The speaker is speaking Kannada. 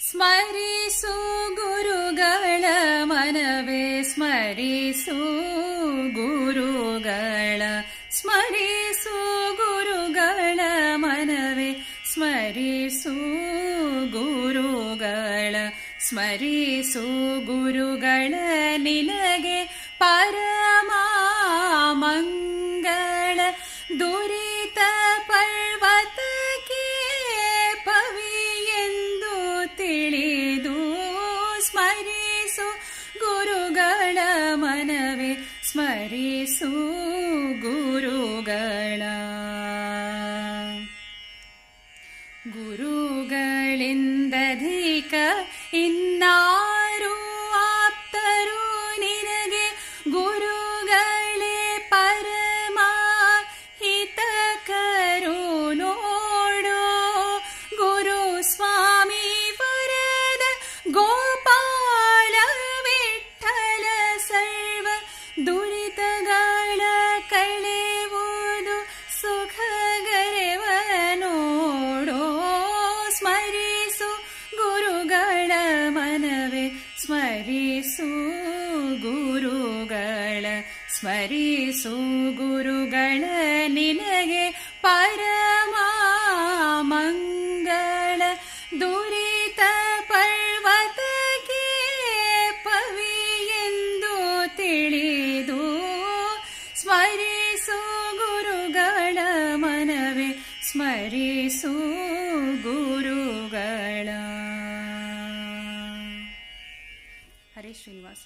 ಸ್ಮರಿಸು ಗುರುಗಳ ಮನವೇ ಸ್ಮರಿಸು ಗುರುಗಳ ಸ್ಮರಿಸು ಗುರುಗಳ ಮನವೇ ಸ್ಮರಿಸು ಗುರುಗಳ ಸ್ಮರಿಸು ಗುರುಗಳ ನಿನಗೆ ಪರಮ ಮಂಗಳ ದುರಿತ ಪರ್ವತಕ್ಕೆ ಪವಿಯೆಂದು ತಿಳಿದು ಸ್ಮರಿಸು ಗುರುಗಳ ಮನವೇ ಸ್ಮರಿಸು ಗುರುಗಳ ಗುರುಗಳಿಂದಧಿಕ ಇನ್ನಾರು ಆಪ್ತರು ನಿನಗೆ ಗುರುಗಳೇ ಪರಮ ಹಿತಕರು ನೋಡೋ ಗುರು ಸ್ವಾಮಿ ವರದ ಗೋಪಾಲ ವಿಠಲ ಸರ್ವ ದುರಿತಗಳ ಕಳೆಯುವುದು ಸುಖಗರೆವ ನೋಡೋ ಸ್ಮರಿಸು ಗುರುಗಳ ಮನವೇ ಸ್ಮರಿಸು ಗುರುಗಳ ಸ್ಮರಿಸು ಗುರುಗಳ ನಿನಗೆ ಪರಮ ಮಂಗಳ ದುರಿತ ಪರ್ವತಕ್ಕೆ ಪವಿಯೆಂದು ತಿಳಿದು ಸ್ಮರಿಸು ಗುರುಗಳ ಮನವೇ ಸ್ಮರಿಸು ಗುರುಗಳ. ಹರೇ ಶ್ರೀನಿವಾಸ.